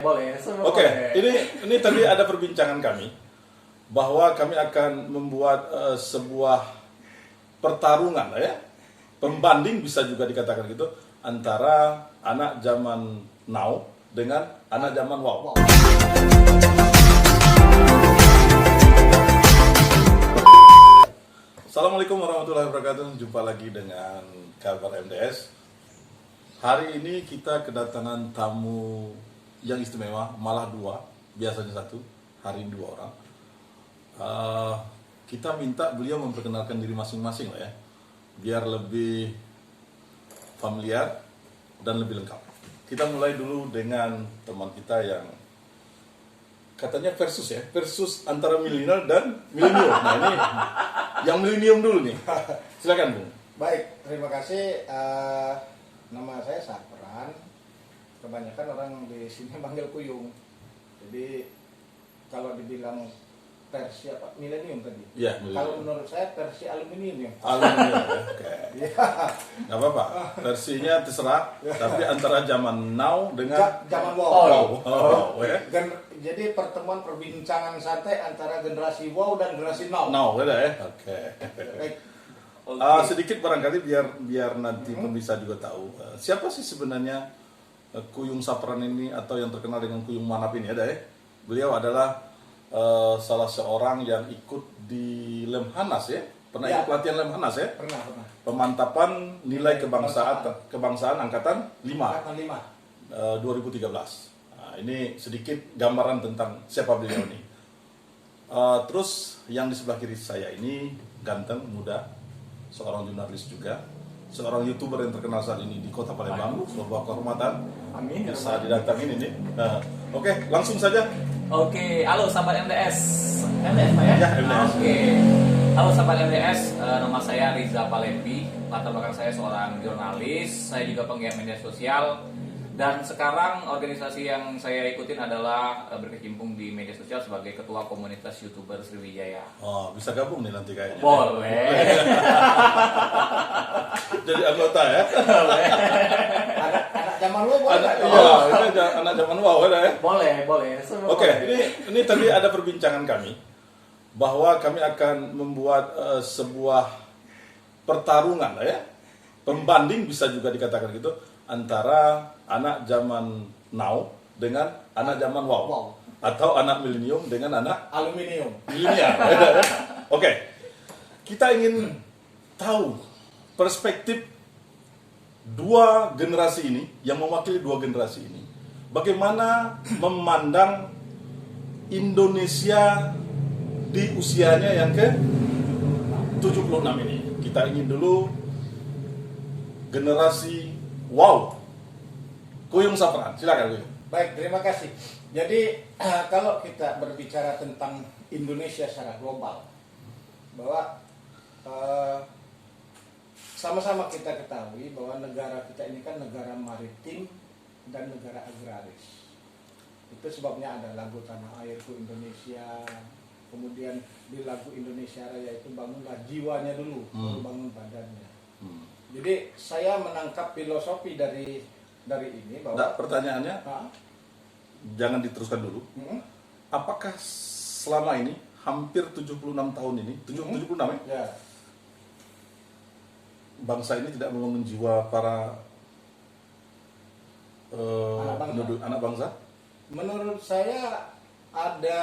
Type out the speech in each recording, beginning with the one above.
Boleh, semua Oke, boleh. ini tadi ada perbincangan kami bahwa kami akan membuat sebuah pertarungan lah ya, pembanding bisa juga dikatakan gitu antara anak zaman now dengan anak zaman wow. Assalamualaikum warahmatullahi wabarakatuh. Jumpa lagi dengan kabar MDS. Hari ini kita kedatangan tamu yang istimewa, malah dua, biasanya satu, hari ini dua orang. Kita minta beliau memperkenalkan diri masing-masing lah ya, biar lebih familiar dan lebih lengkap. Kita mulai dulu dengan teman kita yang katanya versus antara milenial dan milenium. Nah ini yang milenium dulu nih, silakan Bung. Baik, terima kasih. Nama saya Sapran. Kebanyakan orang di sini manggil Kuyung. Jadi kalau dibilang versi apa? Milenium tadi. Iya, milenium. Kalau menurut saya versi aluminium ya. Aluminium, oke. Iya. Nggak apa-apa, versinya terserah. Tapi antara zaman now dengan Zaman wow. wow. Ya. Jadi pertemuan perbincangan santai antara generasi wow dan generasi now. Now, udah ya. Oke. Baik. Sedikit barangkali biar nanti pemirsa juga tahu siapa sih sebenarnya Kuyung Sapran ini, atau yang terkenal dengan Kuyung Manap ini ada ya. Beliau adalah salah seorang yang ikut di Lemhanas ya. Pernah ikut pelatihan Lemhanas ya? Pernah. Pemantapan nilai kebangsaan angkatan 5. Angkatan 5. 2013. Nah, ini sedikit gambaran tentang siapa beliau ini. Terus yang di sebelah kiri saya ini ganteng, muda, seorang jurnalis juga, seorang YouTuber yang terkenal saat ini di Kota Palembang, sebuah kehormatan. Amin. Bisa didatangin ini. Oke, langsung saja. Oke, halo sahabat MDS. MDS Pak ya? Ya, MDS. Oke. Halo sahabat MDS, nama saya Riza Palembi. Latar belakang saya seorang jurnalis, saya juga penggiat media sosial. Dan sekarang organisasi yang saya ikutin adalah berkecimpung di media sosial sebagai ketua komunitas YouTuber Sriwijaya. Oh, bisa gabung nih nanti kayaknya. Boleh. Jadi anggota ya. Anak zaman wow boleh. Iya, ini anak zaman wow ada ya. Boleh. Semua Oke, boleh. ini tadi ada perbincangan kami bahwa kami akan membuat sebuah pertarungan lah ya, pembanding bisa juga dikatakan gitu antara anak zaman now dengan anak zaman wow, atau anak milenium dengan anak Aluminium. milenial. Oke, kita ingin tahu perspektif dua generasi ini, yang mewakili dua generasi ini, bagaimana memandang Indonesia di usianya yang ke 76 ini. Kita ingin dulu generasi wow. Kuyung Sapran, silakan Kuyung. Baik, terima kasih. Jadi kalau kita berbicara tentang Indonesia secara global, bahwa sama-sama kita ketahui bahwa negara kita ini kan negara maritim dan negara agraris. Itu sebabnya ada lagu Tanah Airku Indonesia, kemudian di lagu Indonesia Raya itu bangunlah jiwanya dulu, baru bangun badannya. Jadi saya menangkap filosofi dari ini bahwa Nah, pertanyaannya, jangan diteruskan dulu. Apakah selama ini hampir 76 tahun ini, 76 ya? ya Bangsa ini tidak membangun jiwa para anak bangsa? menurut saya ada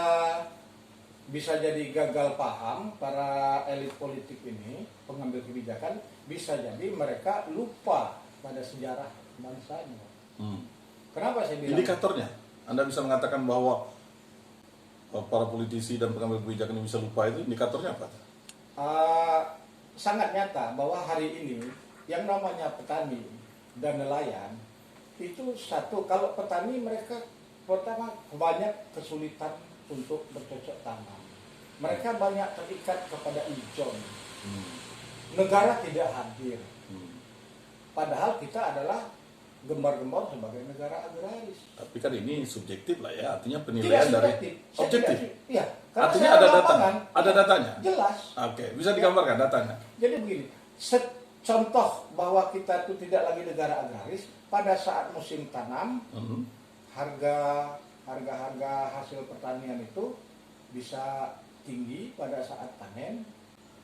bisa jadi gagal paham para elit politik ini, pengambil kebijakan, bisa jadi mereka lupa pada sejarah bangsanya. Kenapa saya bilang? Indikatornya, Anda bisa mengatakan bahwa para politisi dan pengambil kebijakan ini bisa lupa, itu indikatornya apa? Sangat nyata bahwa hari ini yang namanya petani dan nelayan itu satu, kalau petani mereka pertama banyak kesulitan untuk bercocok tanam. Mereka banyak terikat kepada ijon. Negara tidak hadir. Padahal kita adalah gembar-gembor sebagai negara agraris. Tapi kan ini subjektif lah ya, artinya penilaian dari objektif. Iya, Artinya ada datanya. Ada datanya. Jelas. Oke, bisa digambarkan datanya. Jadi begini, contoh bahwa kita itu tidak lagi negara agraris pada saat musim tanam, harga harga-harga hasil pertanian itu bisa tinggi pada saat panen,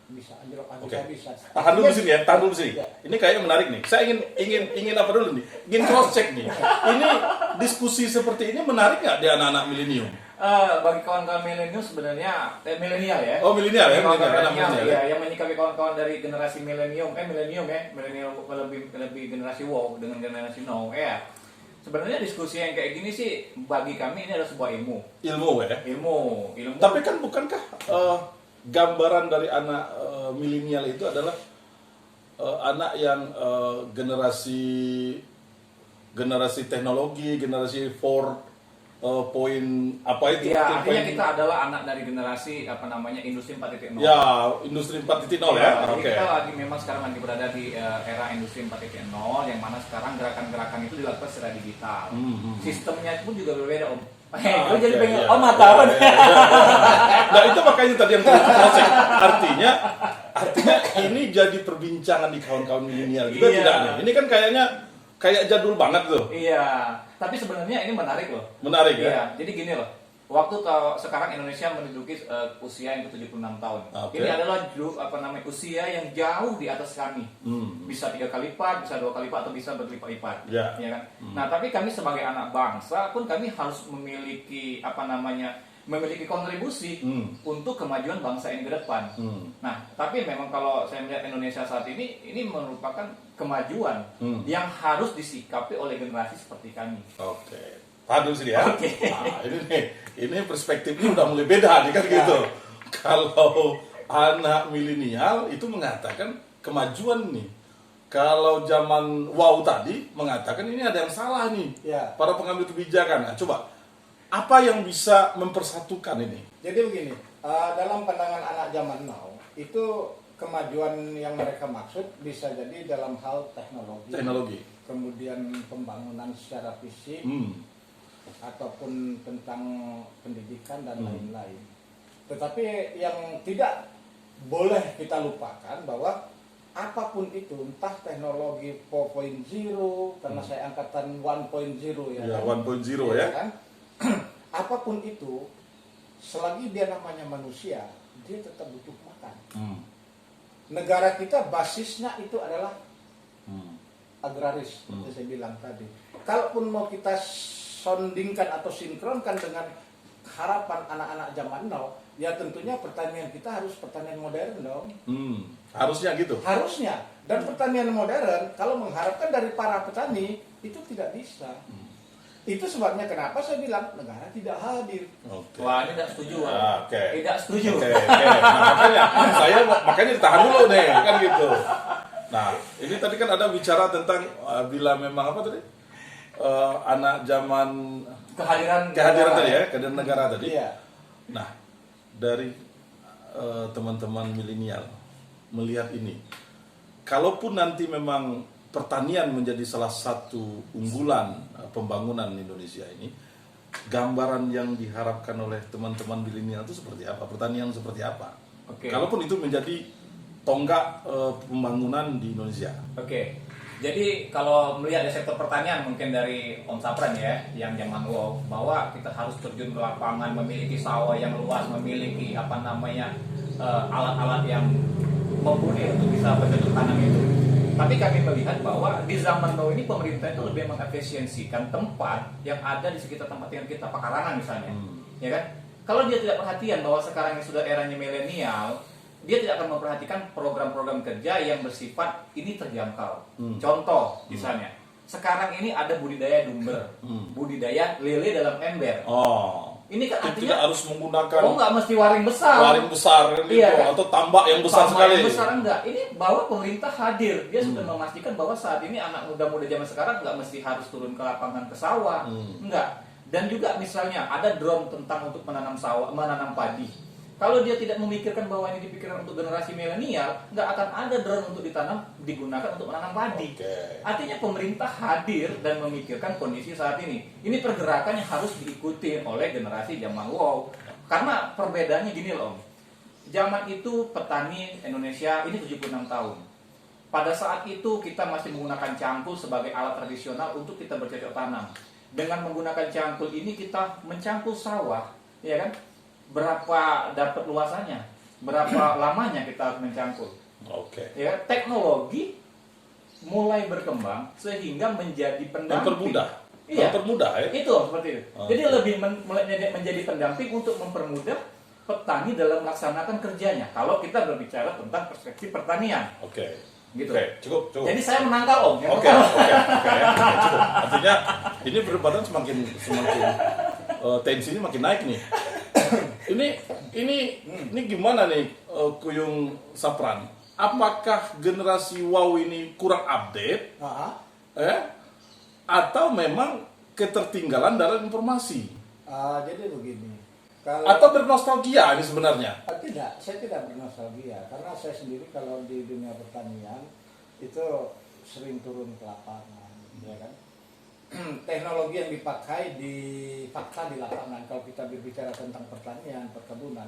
bisa anjlok habis-habisan. Tahan dulu di sini ya, tahan dulu di sini. Ya. Ini kayaknya menarik nih. Saya ingin apa dulu nih? Ingin cross check nih. Ini diskusi seperti ini menarik nggak di anak-anak milenium? Bagi kawan-kawan milenial sebenarnya milenial ya. Oh milenial ya, Kawan-kawan milenial, anak milenial, milenial. ya, yang menyikapi kawan-kawan dari generasi milenium lebih generasi wow dengan generasi now ya. Sebenarnya diskusi yang kayak gini sih bagi kami ini adalah sebuah ilmu. Ilmu ya. Ilmu. Tapi kan bukankah gambaran dari anak milenial itu adalah anak yang generasi teknologi, generasi 4 poin apa itu? Ya, artinya kita adalah anak dari generasi industri 4.0. Ya, industri 4.0 ya. Jadi Oke. kita memang sekarang lagi berada di era industri 4.0 yang mana sekarang gerakan-gerakan itu dilakukan secara digital. Sistemnya pun juga berbeda Om. Gue jadi pengen iya. mata apa nih? Nah itu makanya tadi yang proses. Artinya ini jadi perbincangan di kawan-kawan milenial juga Iya. tidak nih. Ini kan kayak jadul banget tuh. Iya, tapi sebenarnya ini menarik loh. Menarik ya. Iya, jadi gini loh. Sekarang Indonesia menduduki usia yang ke-76 tahun. Oke. Ini adalah usia yang jauh di atas kami. Bisa 3 kali lipat, bisa 2 kali lipat, atau bisa berlipat-lipat. Ya. Ya kan? Nah, tapi kami sebagai anak bangsa pun kami harus memiliki kontribusi untuk kemajuan bangsa ini ke depan. Nah, tapi memang kalau saya melihat Indonesia saat ini merupakan kemajuan yang harus disikapi oleh generasi seperti kami. Oke. Tahan dulu sini ya. Oke. Nah, ini perspektifnya udah mulai beda nih kan gitu. Kalau anak milenial itu mengatakan kemajuan nih. Kalau zaman wow tadi mengatakan ini ada yang salah nih. Ya. Para pengambil kebijakan. Nah, coba apa yang bisa mempersatukan ini? Jadi begini, dalam pandangan anak zaman now itu kemajuan yang mereka maksud bisa jadi dalam hal teknologi. Kemudian pembangunan secara fisik ataupun tentang pendidikan dan lain-lain. Tetapi yang tidak boleh kita lupakan bahwa apapun itu, entah teknologi 4.0 karena saya angkatan 1.0 ya. Ya, kan? 1.0 ya. Kan? Apapun itu, selagi dia namanya manusia, dia tetap butuh makan. Negara kita basisnya itu adalah agraris, seperti saya bilang tadi. Kalaupun mau kita sondingkan atau sinkronkan dengan harapan anak-anak zaman now, ya tentunya pertanian kita harus pertanian modern dong. Harusnya gitu. Harusnya. Dan pertanian modern, kalau mengharapkan dari para petani, itu tidak bisa. Itu sebabnya kenapa saya bilang negara tidak hadir. Oke. Wah, ini tidak setuju. Oke. Tidak setuju. Oke. Nah, makanya ditahan dulu nih kan gitu. Nah, ini tadi kan ada bicara tentang bila memang apa tadi? Anak zaman Kehadiran tadi ya, kehadiran negara tadi. Iya. Nah, dari teman-teman milenial melihat ini, kalaupun nanti memang pertanian menjadi salah satu unggulan pembangunan Indonesia ini, gambaran yang diharapkan oleh teman-teman milenial itu seperti apa? Pertanian seperti apa? Oke. Kalaupun itu menjadi tonggak pembangunan di Indonesia. Oke. Jadi kalau melihat dari sektor pertanian mungkin dari Om Sapran ya, yang zaman wow, bahwa kita harus terjun ke lapangan, memiliki sawah yang luas, memiliki alat-alat yang mumpuni untuk bisa bercocok tanam itu. Tapi kami melihat bahwa di zaman now ini pemerintah itu lebih mengefisiensikan tempat yang ada di sekitar tempat tinggal kita, pekarangan misalnya, ya kan? Kalau dia tidak perhatian bahwa sekarang ini sudah eranya milenial, dia tidak akan memperhatikan program-program kerja yang bersifat ini terjangkau. Contoh, misalnya, sekarang ini ada budidaya dumber, budidaya lele dalam ember. Oh. Ini kan Tidak artinya, harus menggunakan nggak mesti waring besar. waring besar gitu, Iya, kan? atau tambak yang besar Tambak sekali. yang besar enggak. Ini bahwa pemerintah hadir. Dia sudah memastikan bahwa saat ini anak muda-muda zaman sekarang nggak mesti harus turun ke lapangan ke sawah. Enggak. Dan juga misalnya ada drone tentang untuk menanam padi. Kalau dia tidak memikirkan bahwa ini dipikirkan untuk generasi milenial, nggak akan ada drone untuk digunakan untuk menanam padi. Oke. Artinya pemerintah hadir dan memikirkan kondisi saat ini. Ini pergerakan yang harus diikuti oleh generasi zaman wow. Karena perbedaannya gini loh Om. Zaman itu petani Indonesia ini 76 tahun. Pada saat itu kita masih menggunakan cangkul sebagai alat tradisional untuk kita bercocok tanam. dengan menggunakan cangkul ini kita mencangkul sawah, ya kan? Berapa dapat luasannya? Berapa lamanya kita harus mencangkul? Oke. Ya, teknologi mulai berkembang sehingga menjadi pendamping. Mempermudah. Iya. Mempermudah ya. Itu seperti itu. Oke. Jadi lebih menjadi pendamping untuk mempermudah petani dalam melaksanakan kerjanya. Kalau kita berbicara tentang perspektif pertanian, Oke. gitu. Oke, cukup. Jadi saya menangkal Om. ya. Oke, ya, cukup. Artinya ini perdebatan semakin tensinya makin naik nih. Ini gimana nih Kuyung Sapran? Apakah generasi WOW ini kurang update, Ah, atau memang ketertinggalan dalam informasi? jadi begini. Kalau Atau bernostalgia ini sebenarnya? Tidak, saya tidak bernostalgia karena saya sendiri kalau di dunia pertanian itu sering turun ke lapangan, ya kan. Teknologi yang dipakai di fakta di lapangan kalau kita berbicara tentang pertanian, perkebunan,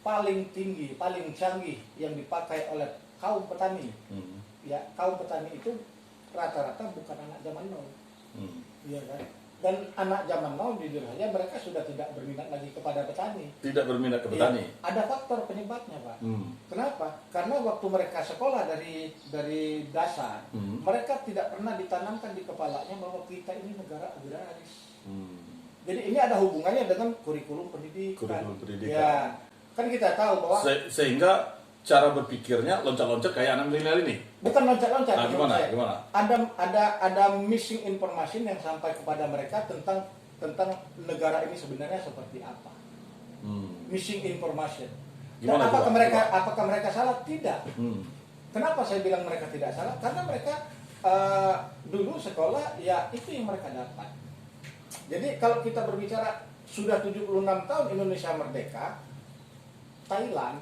paling tinggi, paling canggih yang dipakai oleh kaum petani. Ya, kaum petani itu rata-rata bukan anak zaman now. Ya kan? Dan anak zaman now jujur saja mereka sudah tidak berminat lagi kepada petani. Tidak berminat ke petani. Iya, ada faktor penyebabnya, Pak. Kenapa? Karena waktu mereka sekolah dari dasar, mereka tidak pernah ditanamkan di kepalanya bahwa kita ini negara agraris. Jadi ini ada hubungannya dengan kurikulum pendidikan. Kurikulum pendidikan. Ya, kan kita tahu bahwa Sehingga cara berpikirnya loncat-loncat kayak anak milenial ini. bukan loncat-loncat. Nah, menurut saya. gimana? Ada missing information yang sampai kepada mereka tentang negara ini sebenarnya seperti apa. Missing information. Dan Gimana, apakah mereka salah? Tidak. Kenapa saya bilang mereka tidak salah? Karena mereka dulu sekolah ya itu yang mereka dapat. Jadi kalau kita berbicara sudah 76 tahun Indonesia merdeka, Thailand,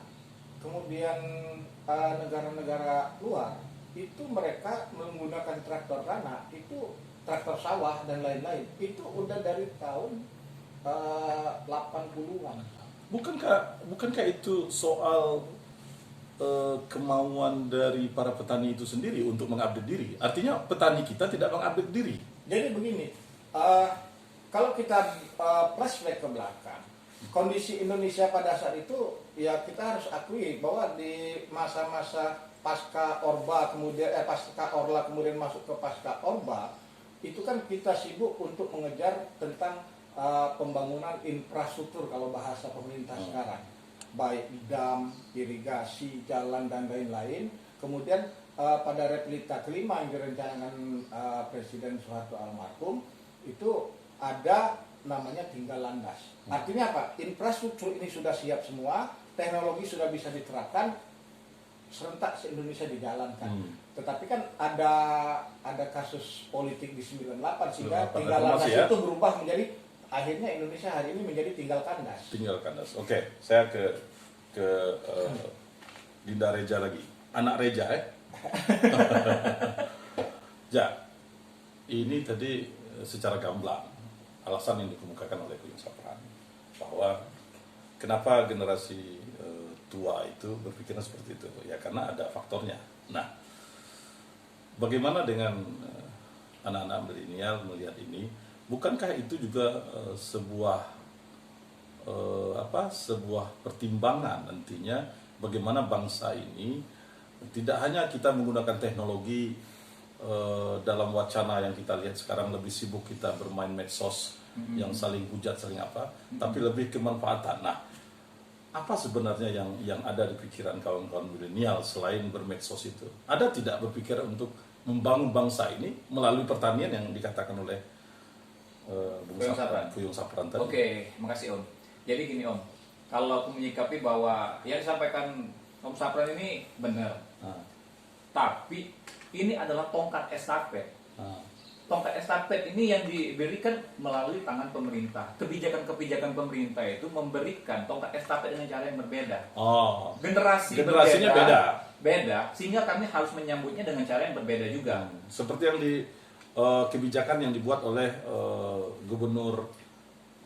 kemudian negara-negara luar itu mereka menggunakan traktor tanah, itu traktor sawah dan lain-lain. Itu udah dari tahun 80-an. Bukankah itu soal kemauan dari para petani itu sendiri untuk mengupdate diri? Artinya petani kita tidak mengupdate diri. Jadi begini, kalau kita flashback ke belakang, kondisi Indonesia pada saat itu ya kita harus akui bahwa di masa-masa pasca Orba pasca Orla kemudian masuk ke pasca Orba itu kan kita sibuk untuk mengejar tentang pembangunan infrastruktur kalau bahasa pemerintah sekarang, baik dam, irigasi, jalan dan lain-lain. Kemudian pada replika kelima yang direncanakan Presiden Soeharto almarhum itu ada namanya tinggal landas. Artinya apa? Infrastruktur ini sudah siap semua, teknologi sudah bisa diterapkan, serentak se-Indonesia dijalankan. Tetapi kan ada kasus politik di 98 sehingga tinggal landas ya. itu berubah menjadi akhirnya Indonesia hari ini menjadi tinggal kandas. Tinggal kandas. Oke, saya ke Dinda Reja lagi. Anak Reja Ja, ini tadi secara gamblang alasan yang dikemukakan oleh Kuyung Sapran bahwa kenapa generasi tua itu berpikirnya seperti itu, ya karena ada faktornya. Nah, bagaimana dengan anak-anak milenial melihat ini? Bukankah itu juga sebuah pertimbangan nantinya bagaimana bangsa ini tidak hanya kita menggunakan teknologi dalam wacana yang kita lihat sekarang lebih sibuk kita bermain medsos yang saling hujat saling apa, tapi lebih kemanfaatan. Nah, apa sebenarnya yang ada di pikiran kawan-kawan milenial selain bermedsos itu? Ada tidak berpikir untuk membangun bangsa ini melalui pertanian yang dikatakan oleh Kuyung Sapran tadi? Oke, makasih Om. Jadi gini Om, kalau aku menyikapi bahwa yang disampaikan Om Sapran ini benar, tapi ini adalah tongkat estafet. Tongkat estafet ini yang diberikan melalui tangan pemerintah. Kebijakan-kebijakan pemerintah itu memberikan tongkat estafet dengan cara yang berbeda. Generasinya beda, sehingga kami harus menyambutnya dengan cara yang berbeda juga. Seperti yang kebijakan yang dibuat oleh Gubernur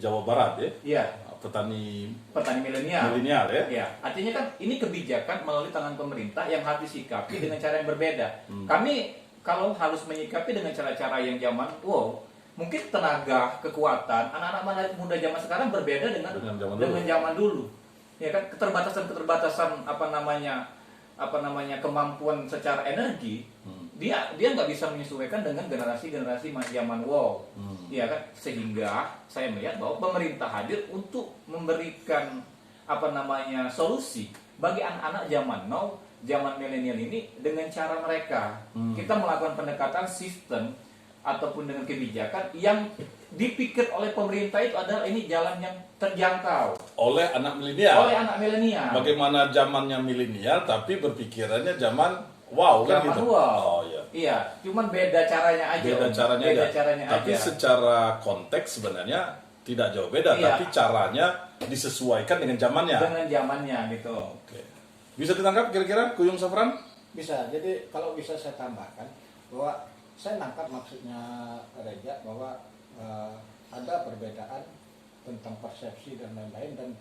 Jawa Barat ya. Iya. Petani milenial ya. Ya, artinya kan ini kebijakan melalui tangan pemerintah yang harus disikapi dengan cara yang berbeda. Kami kalau harus menyikapi dengan cara-cara yang zaman wow, mungkin tenaga, kekuatan anak-anak muda zaman sekarang berbeda dengan zaman dulu. Ya kan, keterbatasan kemampuan secara energi, dia nggak bisa menyesuaikan dengan generasi zaman wow. Ya kan, sehingga saya melihat bahwa pemerintah hadir untuk memberikan solusi bagi anak-anak zaman now, zaman milenial ini dengan cara mereka. Kita melakukan pendekatan sistem ataupun dengan kebijakan yang dipikir oleh pemerintah itu adalah ini jalan yang terjangkau oleh anak milenial. Bagaimana zamannya milenial tapi berpikirannya zaman wow kan gitu. Wow. Oh iya. Iya, cuman beda caranya aja. Beda caranya tapi aja. secara konteks sebenarnya tidak jauh beda, iya. tapi caranya disesuaikan dengan zamannya. Dengan zamannya gitu. Oke. Bisa ditangkap kira-kira Kuyung Safran? Bisa. Jadi kalau bisa saya tambahkan bahwa saya nangkap maksudnya Reza bahwa ada perbedaan tentang persepsi dan lain-lain dan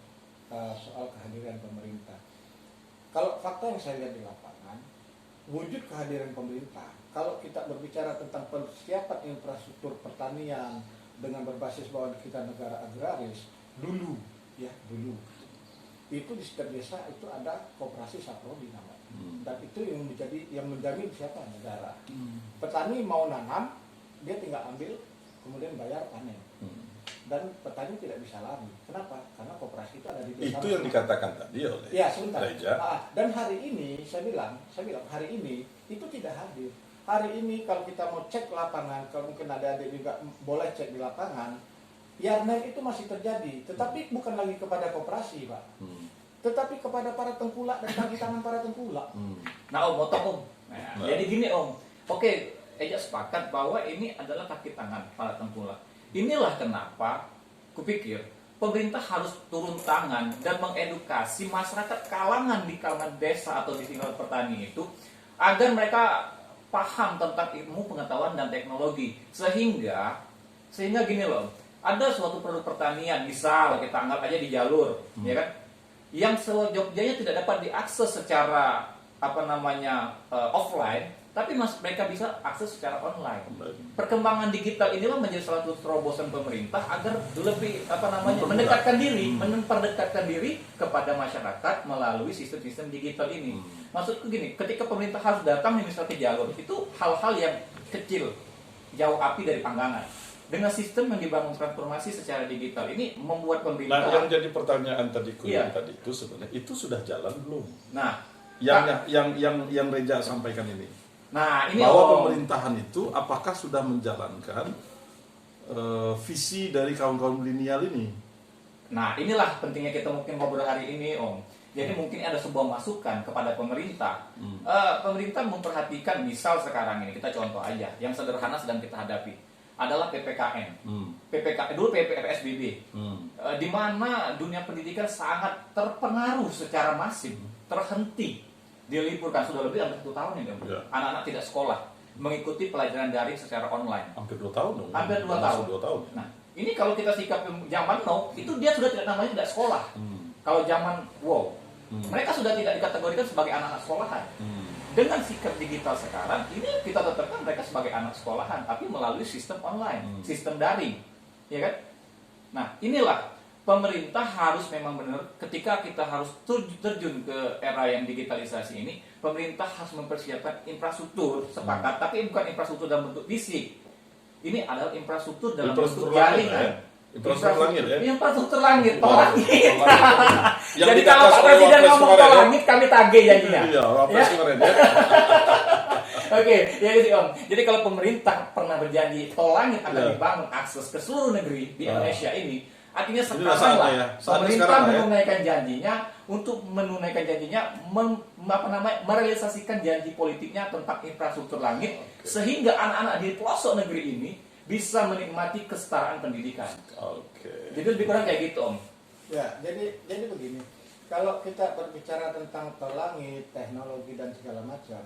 soal kehadiran pemerintah. Kalau fakta yang saya lihat di lapangan, wujud kehadiran pemerintah, kalau kita berbicara tentang persiapan infrastruktur pertanian dengan berbasis bahwa kita negara agraris, dulu itu di setiap desa itu ada koperasi saprodi namanya. Dan itu yang menjamin siapa? Negara. Petani mau nanam, dia tinggal ambil, kemudian bayar panen. Dan petani tidak bisa lari. Kenapa? Karena koperasi itu ada di desa. Itu yang dikatakan tadi oleh Reza. Dan hari ini saya bilang hari ini itu tidak hadir. Hari ini kalau kita mau cek lapangan, kalau mungkin ada adik juga boleh cek di lapangan, Yarnet itu masih terjadi, tetapi bukan lagi kepada koperasi, Pak. Tetapi kepada para tengkulak dan kaki tangan para tengkulak. Nah, Om. Jadi gini, Om. Oke, Eja sepakat bahwa ini adalah kaki tangan para tengkulak. Inilah kenapa kupikir pemerintah harus turun tangan dan mengedukasi masyarakat di kalangan desa atau di tingkat petani itu agar mereka paham tentang ilmu pengetahuan dan teknologi sehingga gini loh, ada suatu produk pertanian misal kita anggap aja di jalur, ya kan, yang sejogjanya tidak dapat diakses secara offline, tapi mereka bisa akses secara online. Perkembangan digital inilah menjadi salah satu terobosan pemerintah agar lebih memperdekatkan diri kepada masyarakat melalui sistem-sistem digital ini. Maksudku gini, ketika pemerintah harus datang misalnya ke jalur, itu hal-hal yang kecil, jauh api dari panggangan. Dengan sistem yang dibangun transformasi secara digital ini membuat pemerintah. Nah, yang jadi pertanyaan tadi tadi itu sebenarnya itu sudah jalan belum? Nah, yang Reza sampaikan ini. Nah, ini bahwa pemerintahan itu apakah sudah menjalankan visi dari kaum milenial ini? Nah, inilah pentingnya kita mungkin ngobrol hari ini, Om. Jadi mungkin ada sebuah masukan kepada pemerintah. Pemerintah memperhatikan, misal sekarang ini kita contoh aja, yang sederhana sedang kita hadapi adalah PPKN. Dulu PSBB. Di mana dunia pendidikan sangat terpengaruh secara masif, terhenti, diliburkan sudah lebih hampir 1 tahun ini. Anak-anak tidak sekolah, mengikuti pelajaran daring secara online. Hampir 2 tahun dong. Hampir 2 tahun. 2 tahun. Nah, ini kalau kita sikap zaman now, itu dia sudah tidak sekolah. Kalau zaman wow, mereka sudah tidak dikategorikan sebagai anak-anak sekolahan. Dengan sikap digital sekarang, ini kita tetapkan mereka sebagai anak sekolahan, tapi melalui sistem online, sistem daring, ya kan? Nah, inilah pemerintah harus memang benar, ketika kita harus terjun ke era yang digitalisasi ini, pemerintah harus mempersiapkan infrastruktur, sepakat, tapi bukan infrastruktur dalam bentuk fisik. Ini adalah infrastruktur dalam bentuk jaringan. Infrastruktur langit ya? Infrastruktur langit, tol langit. Jadi kalau Pak Presiden ngomong tol langit, kami tagih janjinya. Iya, Wapres kemarin ya. Oke, ya gitu Om. Jadi kalau pemerintah pernah berjanji tol langit akan dibangun akses ke seluruh negeri di Indonesia ini, artinya sekarang pemerintah menunaikan janjinya untuk merealisasikan janji politiknya tentang infrastruktur langit, sehingga anak-anak di pelosok negeri ini bisa menikmati kesetaraan pendidikan. Jadi lebih kurang kayak gitu, Om. Ya, jadi begini. Kalau kita berbicara tentang tol langit, teknologi dan segala macam,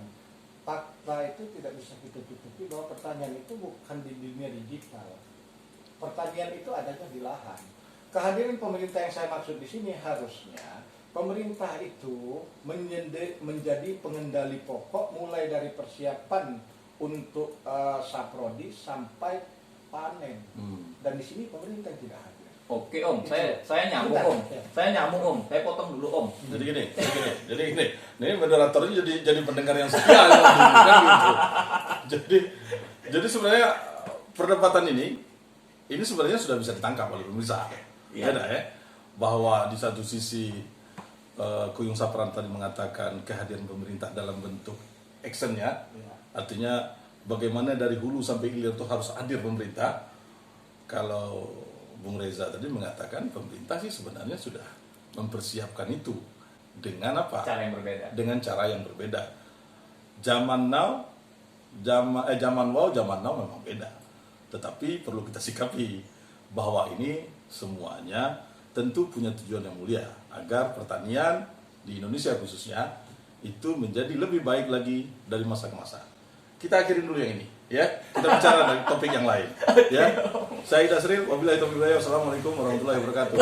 fakta itu tidak bisa kita tutupi bahwa pertanian itu bukan di dunia digital. Pertanian itu adanya di lahan. Kehadiran pemerintah yang saya maksud di sini harusnya pemerintah itu menjadi pengendali pokok mulai dari persiapan untuk saprodi sampai panen. Dan di sini pemerintah tidak hadir. Oke Om, saya nyambung Om. Saya nyambung Om. Saya potong dulu Om. Jadi gini. Ini moderatornya jadi pendengar yang setia kan gitu. Jadi sebenarnya perdebatan ini sebenarnya sudah bisa ditangkap oleh pemirsa. Iya. Ya, bahwa di satu sisi Kuyung Sapran tadi mengatakan kehadiran pemerintah dalam bentuk actionnya, artinya bagaimana dari hulu sampai hilir itu harus hadir pemerintah. Kalau Bung Reza tadi mengatakan pemerintah sih sebenarnya sudah mempersiapkan itu dengan apa? Cara yang berbeda. Dengan cara yang berbeda. Zaman now memang beda. Tetapi perlu kita sikapi bahwa ini semuanya tentu punya tujuan yang mulia agar pertanian di Indonesia khususnya itu menjadi lebih baik lagi dari masa ke masa. Kita akhirin dulu yang ini, ya. Kita bicara dari topik yang lain, ya. Saya Dasril, wabillahi taufiq wal hidayah. Wassalamualaikum warahmatullahi wabarakatuh.